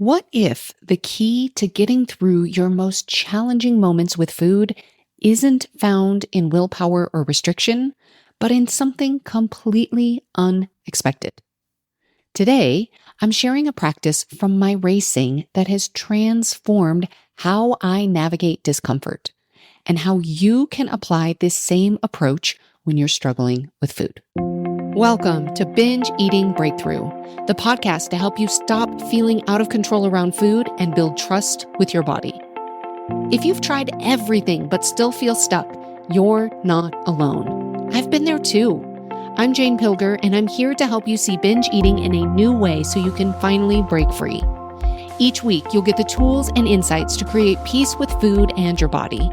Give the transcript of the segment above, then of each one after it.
What if the key to getting through your most challenging moments with food isn't found in willpower or restriction, but in something completely unexpected? Today, I'm sharing a practice from my racing that has transformed how I navigate discomfort and how you can apply this same approach when you're struggling with food. Welcome to Binge Eating Breakthrough, the podcast to help you stop feeling out of control around food and build trust with your body. If you've tried everything but still feel stuck, you're not alone. I've been there too. I'm Jane Pilger, and I'm here to help you see binge eating in a new way so you can finally break free. Each week, you'll get the tools and insights to create peace with food and your body.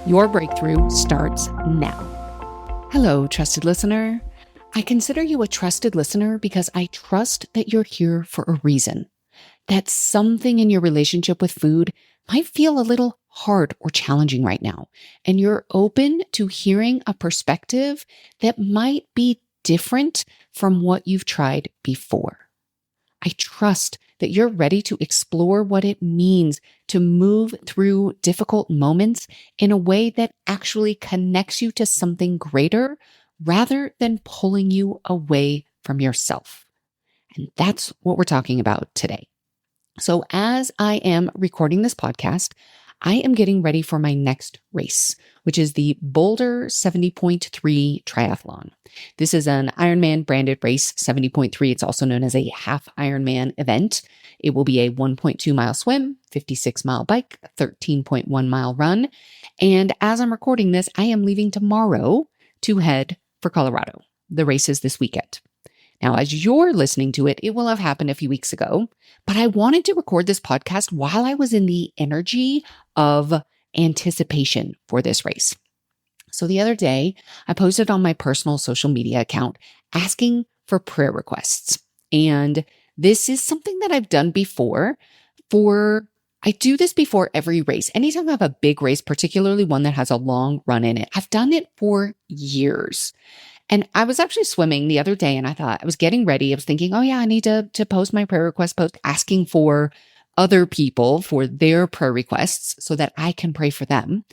Your breakthrough starts now. Hello, trusted listener. I consider you a trusted listener because I trust that you're here for a reason. That something in your relationship with food might feel a little hard or challenging right now, and you're open to hearing a perspective that might be different from what you've tried before. I trust that you're ready to explore what it means to move through difficult moments in a way that actually connects you to something greater rather than pulling you away from yourself. And that's what we're talking about today. So as I am recording this podcast, I am getting ready for my next race, which is the Boulder 70.3 triathlon. This is an Ironman branded race, 70.3. It's also known as a half Ironman event. It will be a 1.2 mile swim, 56 mile bike, 13.1 mile run. And as I'm recording this, I am leaving tomorrow to head for Colorado. The race is this weekend. Now, as you're listening to it, it will have happened a few weeks ago, but I wanted to record this podcast while I was in the energy of anticipation for this race. So the other day, I posted on my personal social media account asking for prayer requests. And this is something that I've done before I do this before every race. Anytime I have a big race, particularly one that has a long run in it, I've done it for years. And I was actually swimming the other day and I thought I was getting ready. I was thinking, oh yeah, I need to post my prayer request post asking for other people for their prayer requests so that I can pray for them.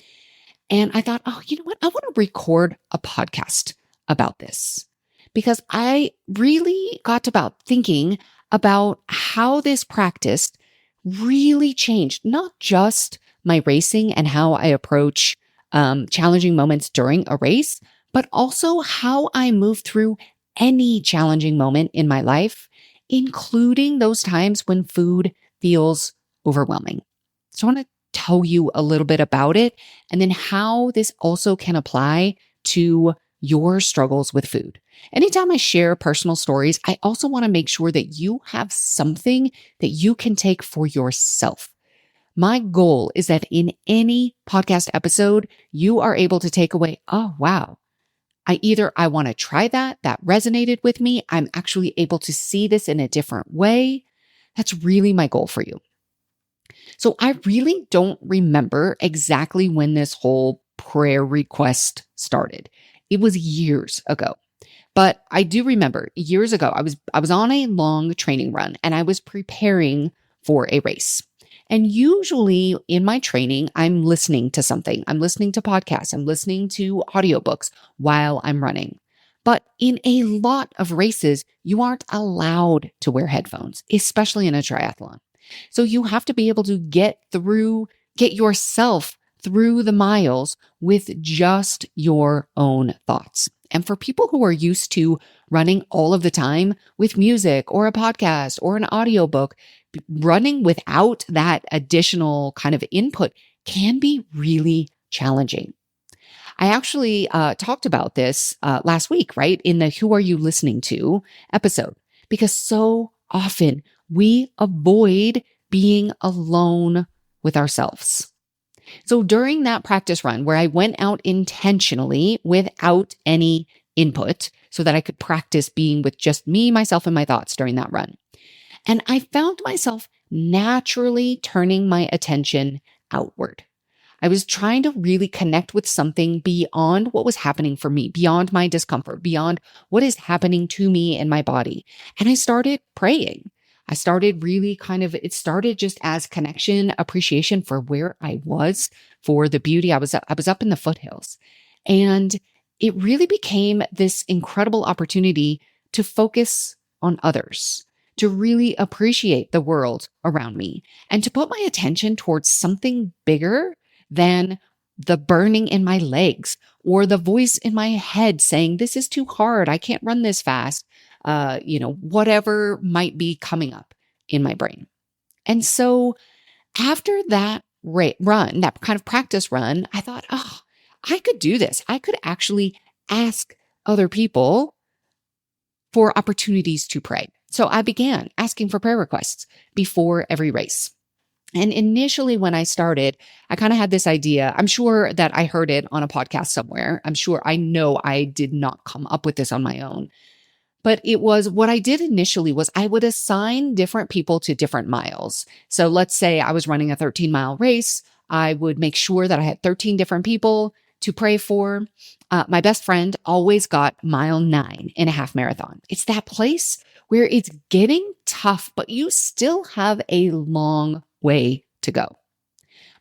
And I thought, oh, you know what? I want to record a podcast about this because I really got about thinking about how this practice really changed, not just my racing and how I approach challenging moments during a race, but also how I move through any challenging moment in my life, including those times when food feels overwhelming. So I want to tell you a little bit about it and then how this also can apply to your struggles with food. Anytime I share personal stories, I also want to make sure that you have something that you can take for yourself. My goal is that in any podcast episode, you are able to take away, oh, wow. I want to try that resonated with me. I'm actually able to see this in a different way. That's really my goal for you. So I really don't remember exactly when this whole prayer request started. It was years ago. But I do remember years ago, I was on a long training run and I was preparing for a race. And usually in my training, I'm listening to something. I'm listening to podcasts. I'm listening to audiobooks while I'm running. But in a lot of races, you aren't allowed to wear headphones, especially in a triathlon. So you have to be able to get yourself through the miles with just your own thoughts. And for people who are used to running all of the time with music or a podcast or an audiobook, running without that additional kind of input can be really challenging. I actually talked about this last week, right? In the Who Are You Listening To episode, because so often we avoid being alone with ourselves. So during that practice run where I went out intentionally without any input so that I could practice being with just me, myself, and my thoughts during that run. And I found myself naturally turning my attention outward. I was trying to really connect with something beyond what was happening for me, beyond my discomfort, beyond what is happening to me in my body. And I started praying. I started really it started just as connection, appreciation for where I was, for the beauty. I was up in the foothills, and it really became this incredible opportunity to focus on others, to really appreciate the world around me, and to put my attention towards something bigger than the burning in my legs or the voice in my head saying, this is too hard. I can't run this fast. Whatever might be coming up in my brain. And so after that run, that kind of practice run, I thought, oh, I could do this. I could actually ask other people for opportunities to pray. So I began asking for prayer requests before every race. And initially, when I started, I kind of had this idea. I'm sure that I heard it on a podcast somewhere. I know I did not come up with this on my own. But it was what I did initially was I would assign different people to different miles. So let's say I was running a 13-mile race. I would make sure that I had 13 different people to pray for. My best friend always got mile 9 in a half marathon. It's that place where it's getting tough, but you still have a long way to go.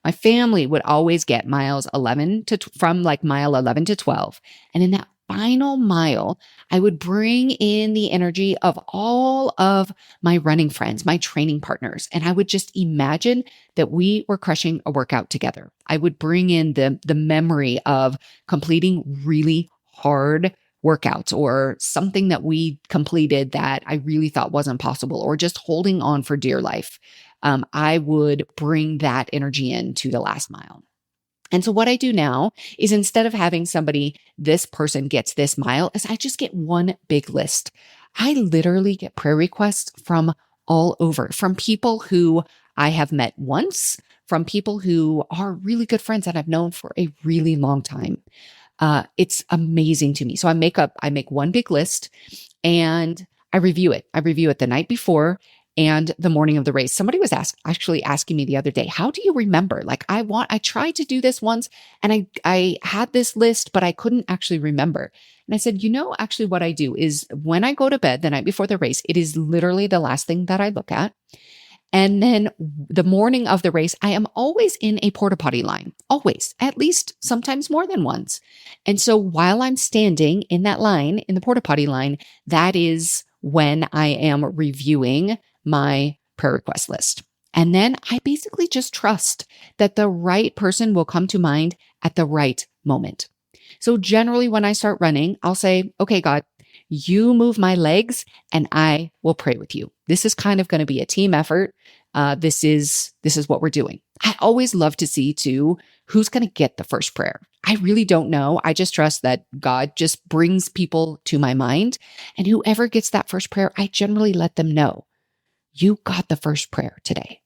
My family would always get miles 11 from like mile 11 to 12. And in that final mile, I would bring in the energy of all of my running friends, my training partners, and I would just imagine that we were crushing a workout together. I would bring in the memory of completing really hard workouts or something that we completed that I really thought wasn't possible, or just holding on for dear life. I would bring that energy into the last mile. And so what I do now is, instead of having somebody, this person gets this mile, is I just get one big list. I literally get prayer requests from all over, from people who I have met once, from people who are really good friends that I've known for a really long time. It's amazing to me. So I make one big list and I review it. I review it the night before and the morning of the race. Somebody was actually asking me the other day, how do you remember? Like I tried to do this once and I had this list, but I couldn't actually remember. And I said, actually what I do is when I go to bed the night before the race, it is literally the last thing that I look at. And then the morning of the race, I am always in a porta potty line, always, at least sometimes more than once. And so while I'm standing in that line, in the porta potty line, that is when I am reviewing my prayer request list. And then I basically just trust that the right person will come to mind at the right moment. So generally when I start running, I'll say, okay, God, you move my legs and I will pray with you. This is kind of going to be a team effort. This is what we're doing. I always love to see too, who's going to get the first prayer. I really don't know. I just trust that God just brings people to my mind, and whoever gets that first prayer, I generally let them know, you got the first prayer today.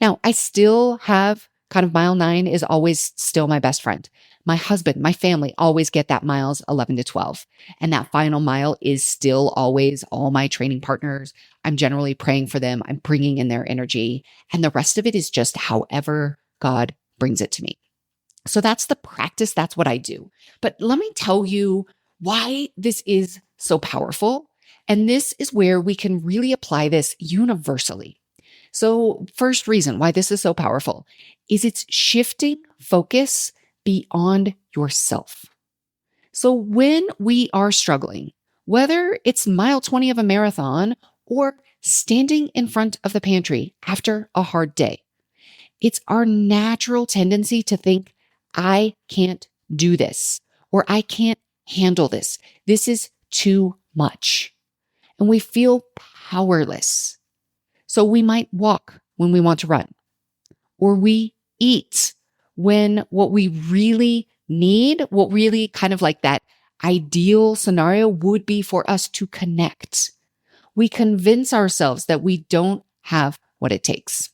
Now, I still have kind of mile 9 is always still my best friend. My husband, my family always get that miles 11 to 12. And that final mile is still always all my training partners. I'm generally praying for them. I'm bringing in their energy. And the rest of it is just however God brings it to me. So that's the practice. That's what I do. But let me tell you why this is so powerful. And this is where we can really apply this universally. So first reason why this is so powerful is it's shifting focus beyond yourself. So when we are struggling, whether it's mile 20 of a marathon or standing in front of the pantry after a hard day, it's our natural tendency to think, I can't do this, or I can't handle this. This is too much. And we feel powerless. So we might walk when we want to run, or we eat when what we really need, what really kind of like that ideal scenario would be for us to connect. We convince ourselves that we don't have what it takes.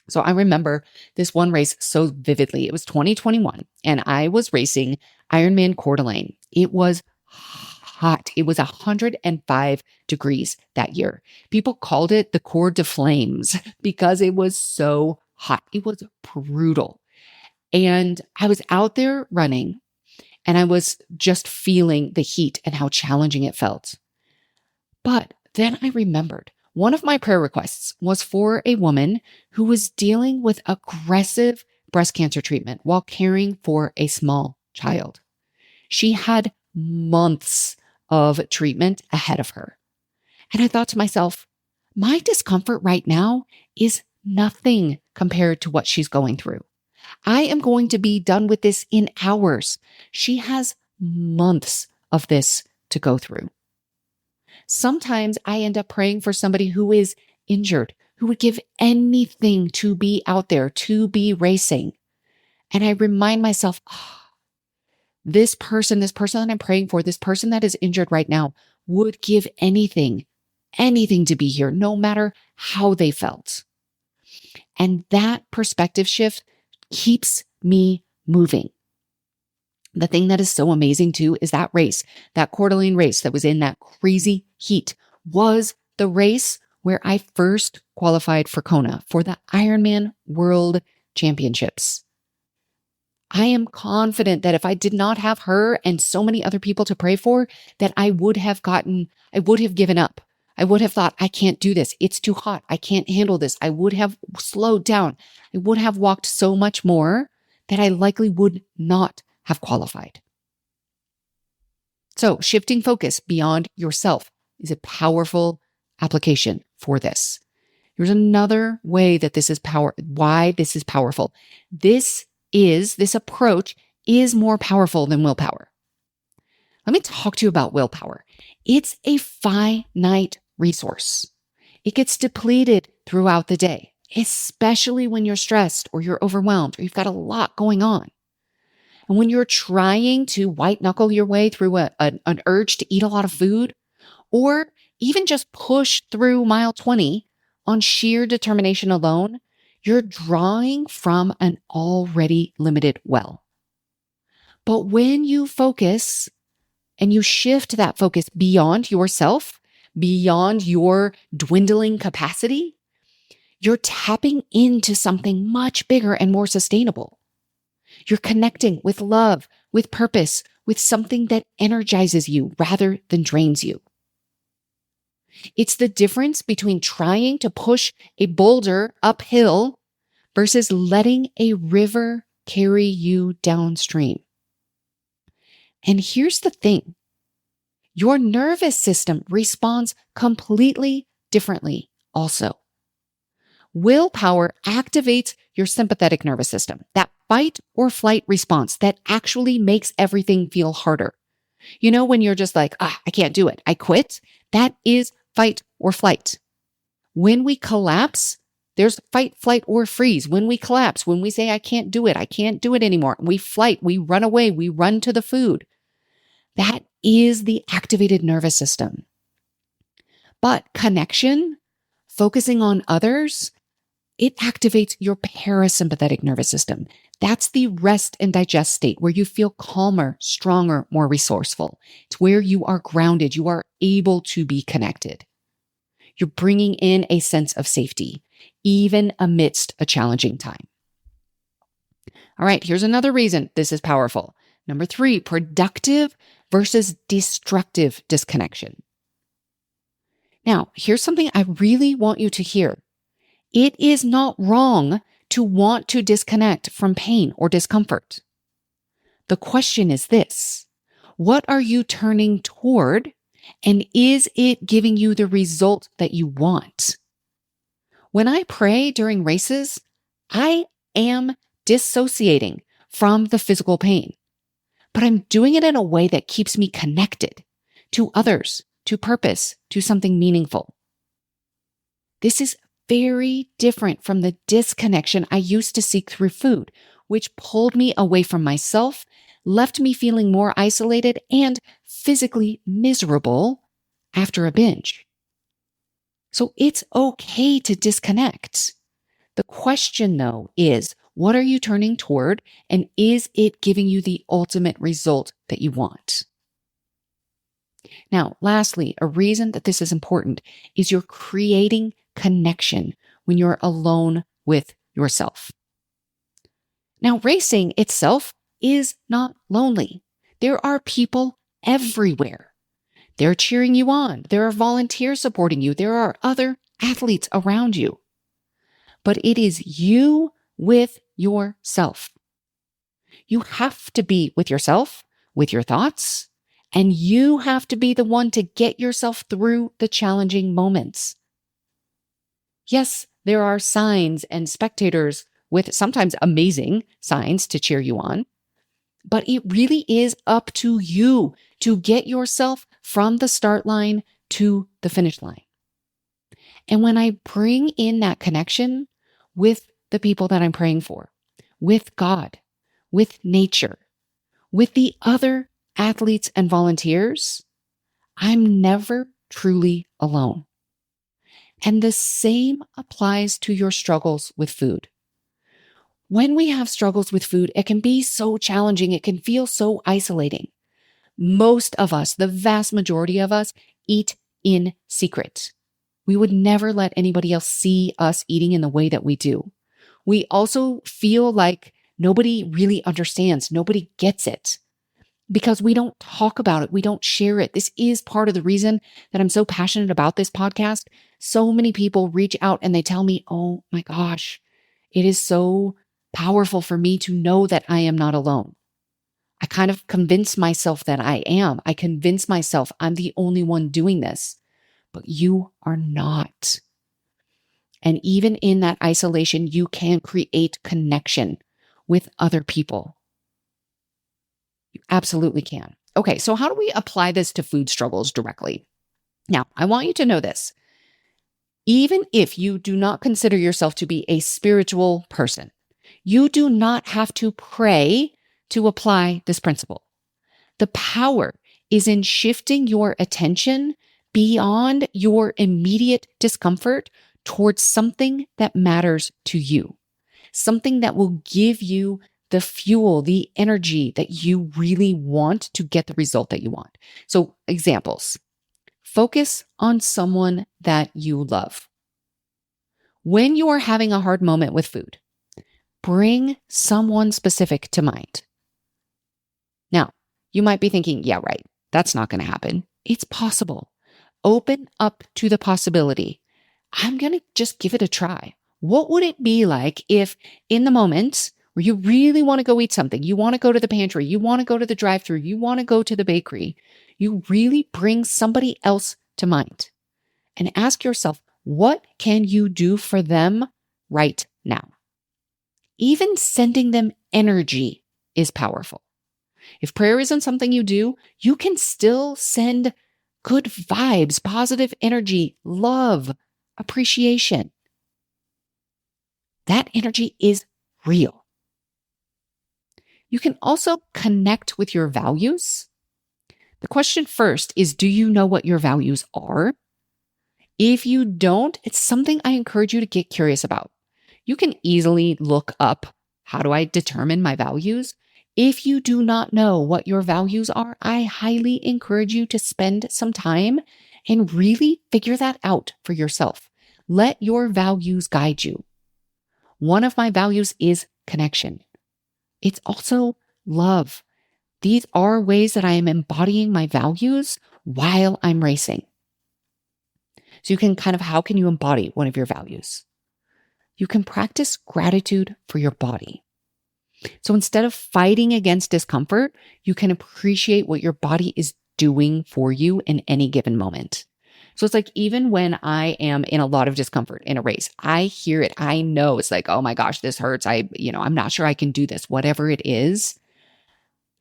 So I remember this one race so vividly. It was 2021 and I was racing Ironman Coeur d'Alene. It was hot. It was 105 degrees that year. People called it the Coeur de Flames because it was so hot. It was brutal. And I was out there running and I was just feeling the heat and how challenging it felt. But then I remembered One of my prayer requests was for a woman who was dealing with aggressive breast cancer treatment while caring for a small child. She had months of treatment ahead of her. And I thought to myself, my discomfort right now is nothing compared to what she's going through. I am going to be done with this in hours. She has months of this to go through. Sometimes I end up praying for somebody who is injured, who would give anything to be out there, to be racing. And I remind myself, this person that I'm praying for, this person that is injured right now would give anything to be here, no matter how they felt. And that perspective shift keeps me moving. The thing that is so amazing too is that race, that Coeur d'Alene race that was in that crazy heat, was the race where I first qualified for Kona for the Ironman World Championships. I am confident that if I did not have her and so many other people to pray for, that I would have given up. I would have thought, I can't do this. It's too hot. I can't handle this. I would have slowed down. I would have walked so much more that I likely would not have qualified. So shifting focus beyond yourself is a powerful application for this. Here's another way that why this is powerful. This approach is more powerful than willpower. Let me talk to you about willpower. It's a finite resource. It gets depleted throughout the day, especially when you're stressed or you're overwhelmed or you've got a lot going on. And when you're trying to white knuckle your way through an urge to eat a lot of food, or even just push through mile 20 on sheer determination alone, you're drawing from an already limited well. But when you focus and you shift that focus beyond yourself, beyond your dwindling capacity, you're tapping into something much bigger and more sustainable. You're connecting with love, with purpose, with something that energizes you rather than drains you. It's the difference between trying to push a boulder uphill versus letting a river carry you downstream. And here's the thing. Your nervous system responds completely differently also. Willpower activates your sympathetic nervous system, that fight or flight response that actually makes everything feel harder. You know, when you're just like, I can't do it, I quit, that is fight or flight. When we collapse, there's fight, flight, or freeze. When we collapse, when we say, I can't do it anymore, we flight, we run away, we run to the food. That is the activated nervous system. But connection, focusing on others, it activates your parasympathetic nervous system. That's the rest and digest state where you feel calmer, stronger, more resourceful. It's where you are grounded. You are able to be connected. You're bringing in a sense of safety, even amidst a challenging time. All right, here's another reason this is powerful. Number 3, productive versus destructive disconnection. Now, here's something I really want you to hear. It is not wrong to want to disconnect from pain or discomfort. The question is this: what are you turning toward, and is it giving you the result that you want? When I pray during races, I am dissociating from the physical pain, but I'm doing it in a way that keeps me connected to others, to purpose, to something meaningful. This is very different from the disconnection I used to seek through food, which pulled me away from myself, left me feeling more isolated and physically miserable after a binge. So it's okay to disconnect. The question, though, is what are you turning toward, and is it giving you the ultimate result that you want? Now, lastly, a reason that this is important is you're creating connection when you're alone with yourself. Now, racing itself is not lonely. There are people everywhere. They're cheering you on. There are volunteers supporting you. There are other athletes around you. But it is you with yourself. You have to be with yourself, with your thoughts, and you have to be the one to get yourself through the challenging moments. Yes, there are signs and spectators with sometimes amazing signs to cheer you on, but it really is up to you to get yourself from the start line to the finish line. And when I bring in that connection with the people that I'm praying for, with God, with nature, with the other athletes and volunteers, I'm never truly alone. And the same applies to your struggles with food. When we have struggles with food, it can be so challenging. It can feel so isolating. Most of us, the vast majority of us, eat in secret. We would never let anybody else see us eating in the way that we do. We also feel like nobody really understands. Nobody gets it because we don't talk about it. We don't share it. This is part of the reason that I'm so passionate about this podcast. So many people reach out and they tell me, oh my gosh, it is so powerful for me to know that I am not alone. I kind of convince myself that I am. I convince myself I'm the only one doing this, but you are not. And even in that isolation, you can create connection with other people. You absolutely can. Okay, so how do we apply this to food struggles directly? Now, I want you to know this. Even if you do not consider yourself to be a spiritual person, you do not have to pray to apply this principle. The power is in shifting your attention beyond your immediate discomfort towards something that matters to you, something that will give you the fuel, the energy that you really want to get the result that you want. So examples, focus on someone that you love. When you are having a hard moment with food, bring someone specific to mind. Now, you might be thinking, yeah, right, that's not going to happen. It's possible. Open up to the possibility. I'm going to just give it a try. What would it be like if in the moment where you really want to go eat something, you want to go to the pantry, you want to go to the drive-thru, you want to go to the bakery, you really bring somebody else to mind and ask yourself, what can you do for them right now? Even sending them energy is powerful. If prayer isn't something you do, you can still send good vibes, positive energy, love, appreciation. That energy is real. You can also connect with your values. The question first is, do you know what your values are? If you don't, it's something I encourage you to get curious about. You can easily look up, how do I determine my values? If you do not know what your values are, I highly encourage you to spend some time and really figure that out for yourself. Let your values guide you. One of my values is connection. It's also love. These are ways that I am embodying my values while I'm racing. So you can how can you embody one of your values? You can practice gratitude for your body. So instead of fighting against discomfort, you can appreciate what your body is doing for you in any given moment. So it's like, even when I am in a lot of discomfort in a race, I hear it. I know it's like, oh my gosh, this hurts. I'm not sure I can do this, whatever it is.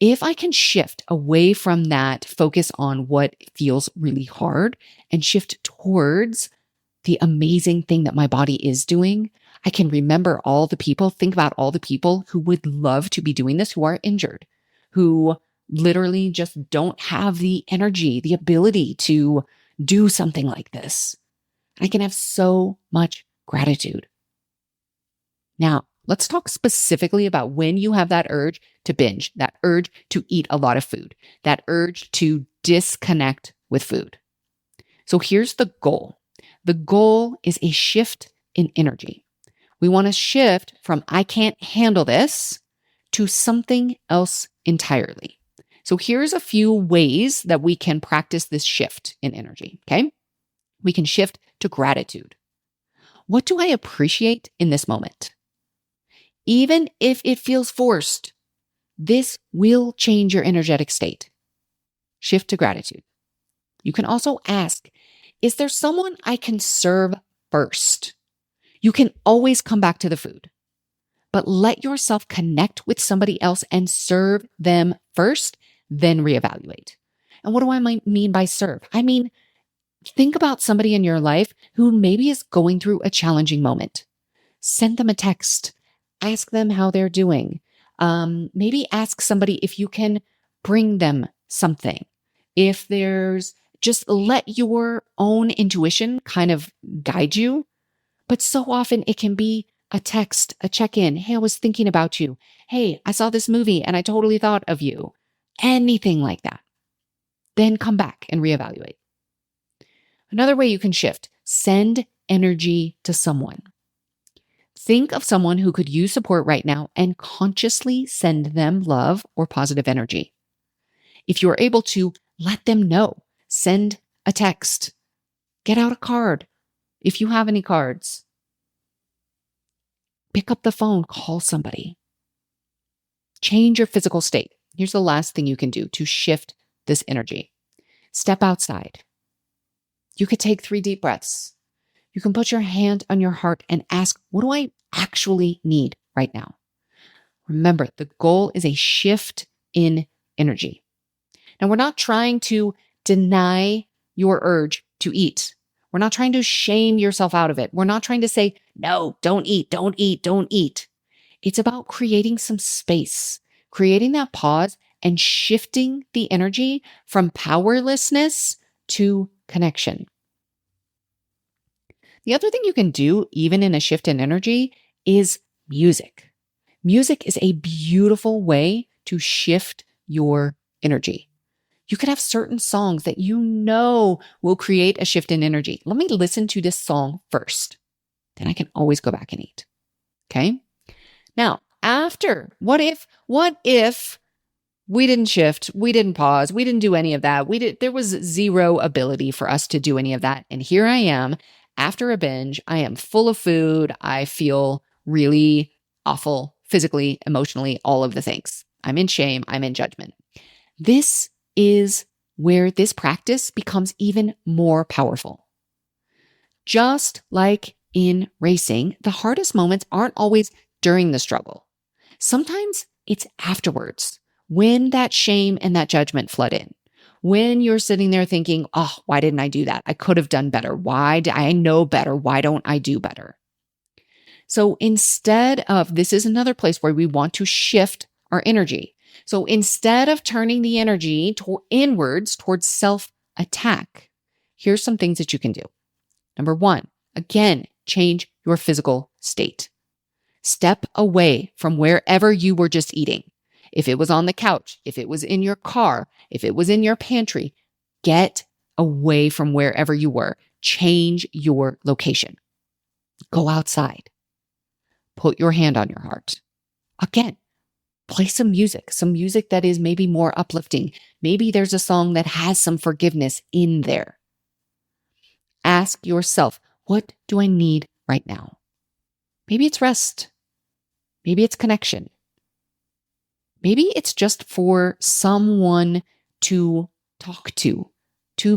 If I can shift away from that focus on what feels really hard and shift towards the amazing thing that my body is doing, I can remember think about all the people who would love to be doing this, who are injured, who literally just don't have the energy, the ability to do something like this. I can have so much gratitude. Now, let's talk specifically about when you have that urge to binge, that urge to eat a lot of food, that urge to disconnect with food. So here's the goal. The goal is a shift in energy. We want to shift from I can't handle this to something else entirely. So here's a few ways that we can practice this shift in energy, okay? We can shift to gratitude. What do I appreciate in this moment? Even if it feels forced, this will change your energetic state. Shift to gratitude. You can also ask, is there someone I can serve first? You can always come back to the food, but let yourself connect with somebody else and serve them first, then reevaluate. And what do I mean by serve? I mean, think about somebody in your life who maybe is going through a challenging moment. Send them a text. Ask them how they're doing. Maybe ask somebody if you can bring them something. If there's, just let your own intuition kind of guide you. But so often it can be a text, a check-in. Hey, I was thinking about you. Hey, I saw this movie and I totally thought of you. Anything like that. Then come back and reevaluate. Another way you can shift, send energy to someone. Think of someone who could use support right now and consciously send them love or positive energy. If you're able to, let them know. Send a text. Get out a card if you have any cards. Pick up the phone, call somebody. Change your physical state. Here's the last thing you can do to shift this energy. Step outside. You could take 3 deep breaths. You can put your hand on your heart and ask, what do I actually need right now? Remember, the goal is a shift in energy. Now, we're not trying to deny your urge to eat. We're not trying to shame yourself out of it. We're not trying to say, no, don't eat, don't eat, don't eat. It's about creating some space, creating that pause and shifting the energy from powerlessness to connection. The other thing you can do, even in a shift in energy, is music. Music is a beautiful way to shift your energy. You could have certain songs that you know will create a shift in energy. Let me listen to this song first. Then I can always go back and eat. Okay? Now, what if we didn't shift, we didn't pause, we didn't do any of that. There was zero ability for us to do any of that. And here I am, after a binge, I am full of food. I feel really awful physically, emotionally, all of the things. I'm in shame, I'm in judgment. This is where this practice becomes even more powerful. Just like in racing, the hardest moments aren't always during the struggle. Sometimes it's afterwards, when that shame and that judgment flood in. When you're sitting there thinking, oh, why didn't I do that? I could have done better. Why do I know better? Why don't I do better? So this is another place where we want to shift our energy. So instead of turning the energy inwards towards self-attack, here's some things that you can do. Number 1, again, change your physical state. Step away from wherever you were just eating. If it was on the couch, if it was in your car, if it was in your pantry, get away from wherever you were. Change your location. Go outside. Put your hand on your heart. Again, play some music that is maybe more uplifting. Maybe there's a song that has some forgiveness in there. Ask yourself, what do I need right now? Maybe it's rest. Maybe it's connection. Maybe it's just for someone to talk to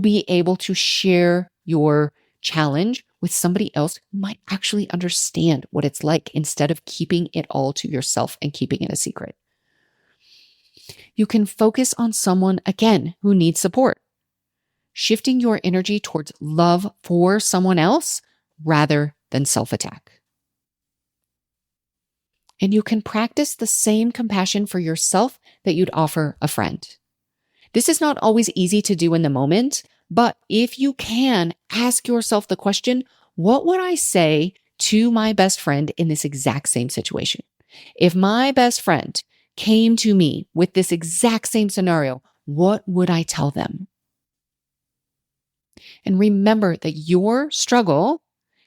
be able to share your challenge with somebody else who might actually understand what it's like instead of keeping it all to yourself and keeping it a secret. You can focus on someone, again, who needs support. Shifting your energy towards love for someone else rather than self-attack. And you can practice the same compassion for yourself that you'd offer a friend. This is not always easy to do in the moment, but if you can, ask yourself the question, what would I say to my best friend in this exact same situation? If my best friend came to me with this exact same scenario, what would I tell them? And remember that your struggle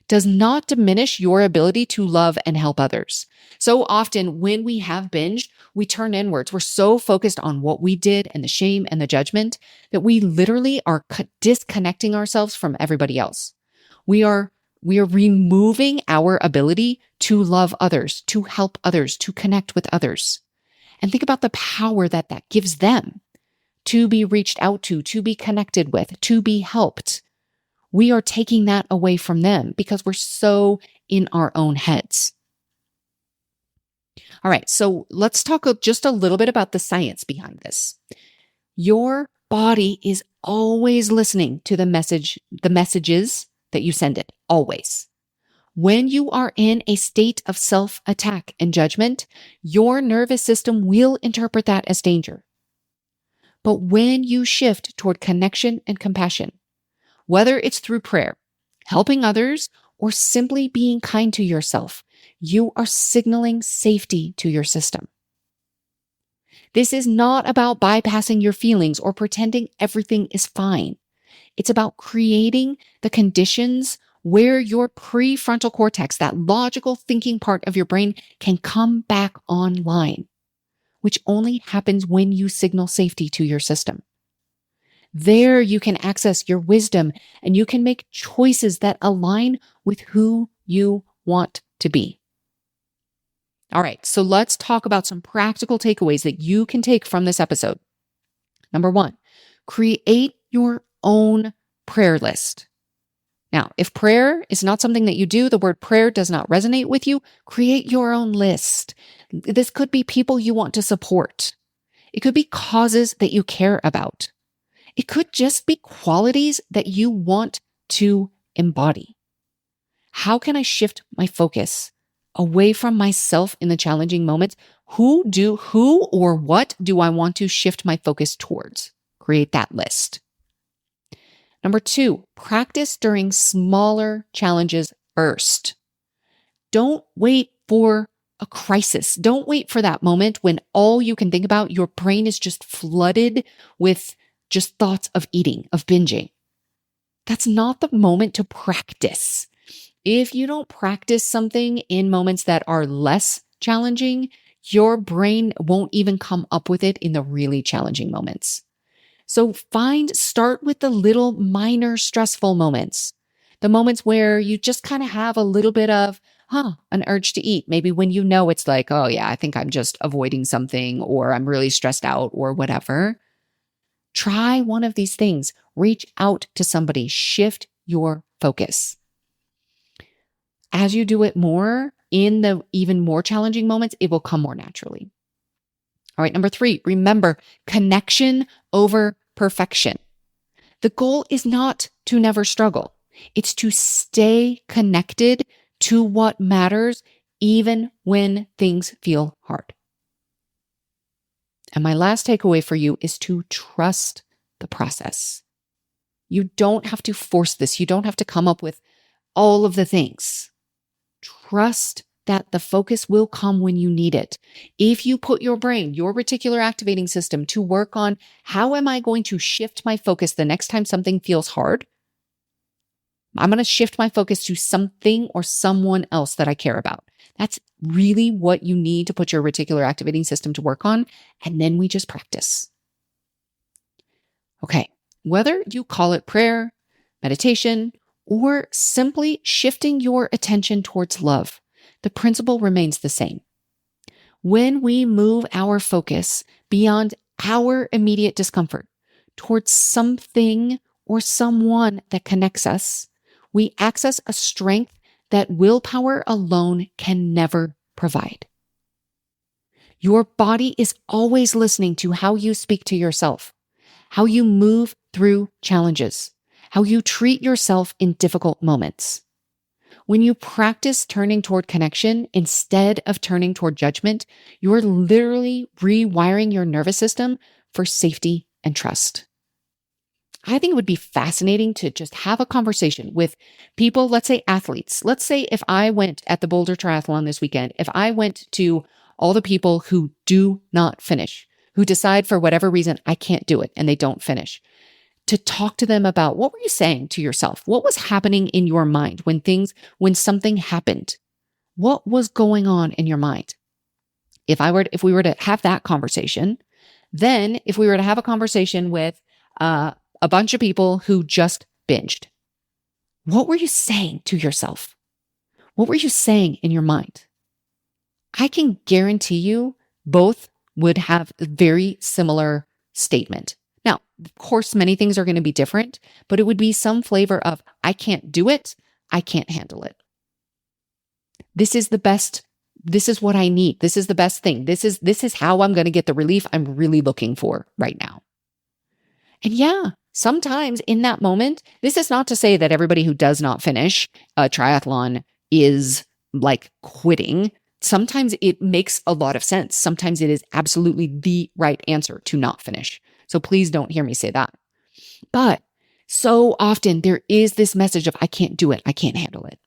does not diminish your ability to love and help others. So often when we have binged, we turn inwards. We're so focused on what we did and the shame and the judgment that we literally are disconnecting ourselves from everybody else. We are removing our ability to love others, to help others, to connect with others. And think about the power that that gives them to be reached out to be connected with, to be helped. We are taking that away from them because we're so in our own heads. All right, so let's talk just a little bit about the science behind this. Your body is always listening to the messages that you send it, always. When you are in a state of self-attack and judgment, your nervous system will interpret that as danger. But when you shift toward connection and compassion, whether it's through prayer, helping others, or simply being kind to yourself, you are signaling safety to your system. This is not about bypassing your feelings or pretending everything is fine. It's about creating the conditions where your prefrontal cortex, that logical thinking part of your brain, can come back online, which only happens when you signal safety to your system. There you can access your wisdom and you can make choices that align with who you want to be. All right, so let's talk about some practical takeaways that you can take from this episode. Number 1, create your own prayer list. Now, if prayer is not something that you do, the word prayer does not resonate with you, create your own list. This could be people you want to support. It could be causes that you care about. It could just be qualities that you want to embody. How can I shift my focus away from myself in the challenging moments? Who or what do I want to shift my focus towards? Create that list. Number 2, practice during smaller challenges first. Don't wait for a crisis. Don't wait for that moment when all you can think about, your brain is just flooded with just thoughts of eating, of binging. That's not the moment to practice. If you don't practice something in moments that are less challenging, your brain won't even come up with it in the really challenging moments. So start with the little minor stressful moments, the moments where you just kind of have a little bit of, an urge to eat. Maybe when you know it's like, oh yeah, I think I'm just avoiding something or I'm really stressed out or whatever. Try one of these things. Reach out to somebody. Shift your focus. As you do it more in the even more challenging moments, it will come more naturally. All right, number 3, remember connection over perfection. The goal is not to never struggle. It's to stay connected to what matters even when things feel hard. And my last takeaway for you is to trust the process. You don't have to force this. You don't have to come up with all of the things. Trust that the focus will come when you need it. If you put your brain, your reticular activating system, to work on how am I going to shift my focus the next time something feels hard? I'm going to shift my focus to something or someone else that I care about. That's really what you need to put your reticular activating system to work on. And then we just practice. Okay, whether you call it prayer, meditation, or simply shifting your attention towards love, the principle remains the same. When we move our focus beyond our immediate discomfort towards something or someone that connects us, we access a strength that willpower alone can never provide. Your body is always listening to how you speak to yourself, how you move through challenges, how you treat yourself in difficult moments. When you practice turning toward connection instead of turning toward judgment, you're literally rewiring your nervous system for safety and trust. I think it would be fascinating to just have a conversation with people, let's say athletes. Let's say if I went at the Boulder Triathlon this weekend, if I went to all the people who do not finish, who decide for whatever reason I can't do it and they don't finish, to talk to them about what were you saying to yourself? What was happening in your mind when something happened? What was going on in your mind? If we were to have that conversation, then if we were to have a conversation with a bunch of people who just binged, what were you saying to yourself? What were you saying in your mind? I can guarantee you both would have a very similar statement. Now, of course, many things are going to be different, but it would be some flavor of, I can't do it. I can't handle it. This is the best. This is what I need. This is the best thing. This is how I'm going to get the relief I'm really looking for right now. And yeah, sometimes in that moment, this is not to say that everybody who does not finish a triathlon is like quitting. Sometimes it makes a lot of sense. Sometimes it is absolutely the right answer to not finish. So please don't hear me say that. But so often there is this message of, I can't do it. I can't handle it.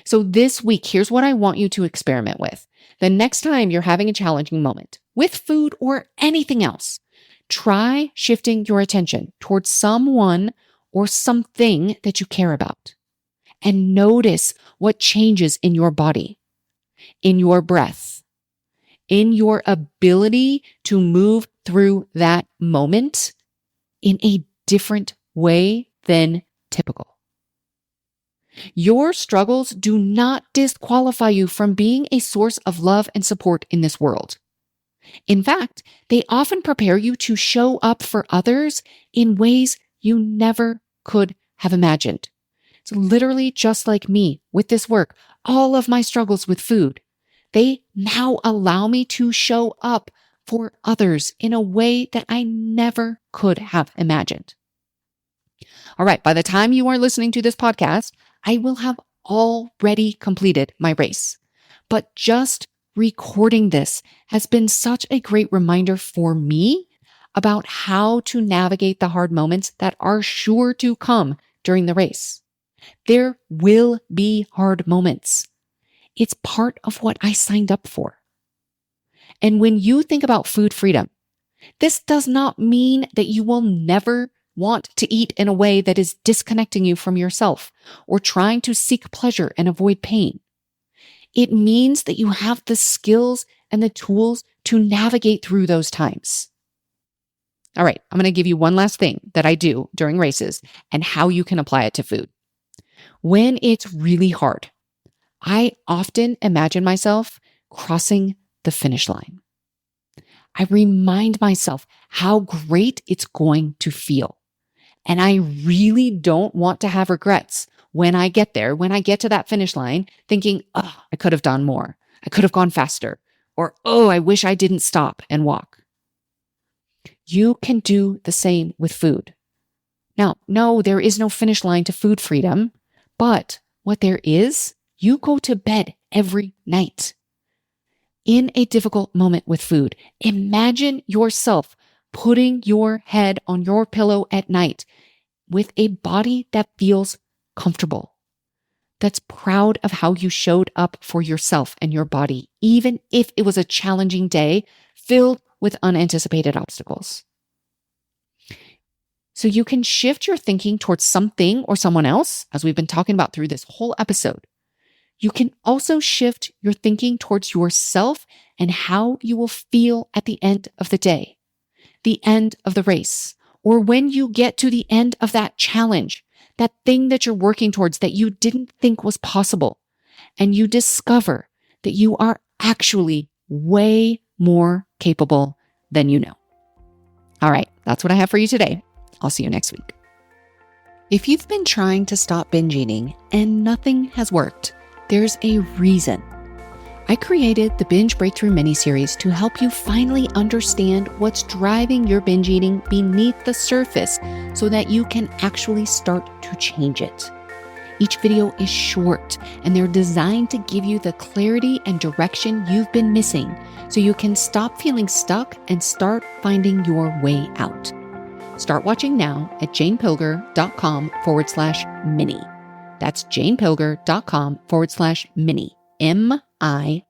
So this week, here's what I want you to experiment with. The next time you're having a challenging moment with food or anything else, try shifting your attention towards someone or something that you care about, and notice what changes in your body, in your breath, in your ability to move through that moment in a different way than typical. Your struggles do not disqualify you from being a source of love and support in this world. In fact, they often prepare you to show up for others in ways you never could have imagined. It's literally just like me with this work, all of my struggles with food. They now allow me to show up for others in a way that I never could have imagined. All right, by the time you are listening to this podcast, I will have already completed my race. But just recording this has been such a great reminder for me about how to navigate the hard moments that are sure to come during the race. There will be hard moments. It's part of what I signed up for. And when you think about food freedom, this does not mean that you will never want to eat in a way that is disconnecting you from yourself or trying to seek pleasure and avoid pain. It means that you have the skills and the tools to navigate through those times. All right, I'm going to give you one last thing that I do during races and how you can apply it to food. When it's really hard, I often imagine myself crossing the finish line. I remind myself how great it's going to feel. And I really don't want to have regrets when I get there, when I get to that finish line, thinking, oh, I could have done more. I could have gone faster. Or, oh, I wish I didn't stop and walk. You can do the same with food. Now, no, there is no finish line to food freedom, but what there is, you go to bed every night. In a difficult moment with food, imagine yourself putting your head on your pillow at night with a body that feels comfortable, that's proud of how you showed up for yourself and your body, even if it was a challenging day filled with unanticipated obstacles. So you can shift your thinking towards something or someone else, as we've been talking about through this whole episode. You can also shift your thinking towards yourself and how you will feel at the end of the day, the end of the race, or when you get to the end of that challenge, that thing that you're working towards that you didn't think was possible, and you discover that you are actually way more capable than you know. All right, that's what I have for you today. I'll see you next week. If you've been trying to stop binge eating and nothing has worked, there's a reason. I created the Binge Breakthrough mini-series to help you finally understand what's driving your binge eating beneath the surface so that you can actually start to change it. Each video is short and they're designed to give you the clarity and direction you've been missing so you can stop feeling stuck and start finding your way out. Start watching now at janepilger.com/mini. That's janepilger.com/mini. MINI.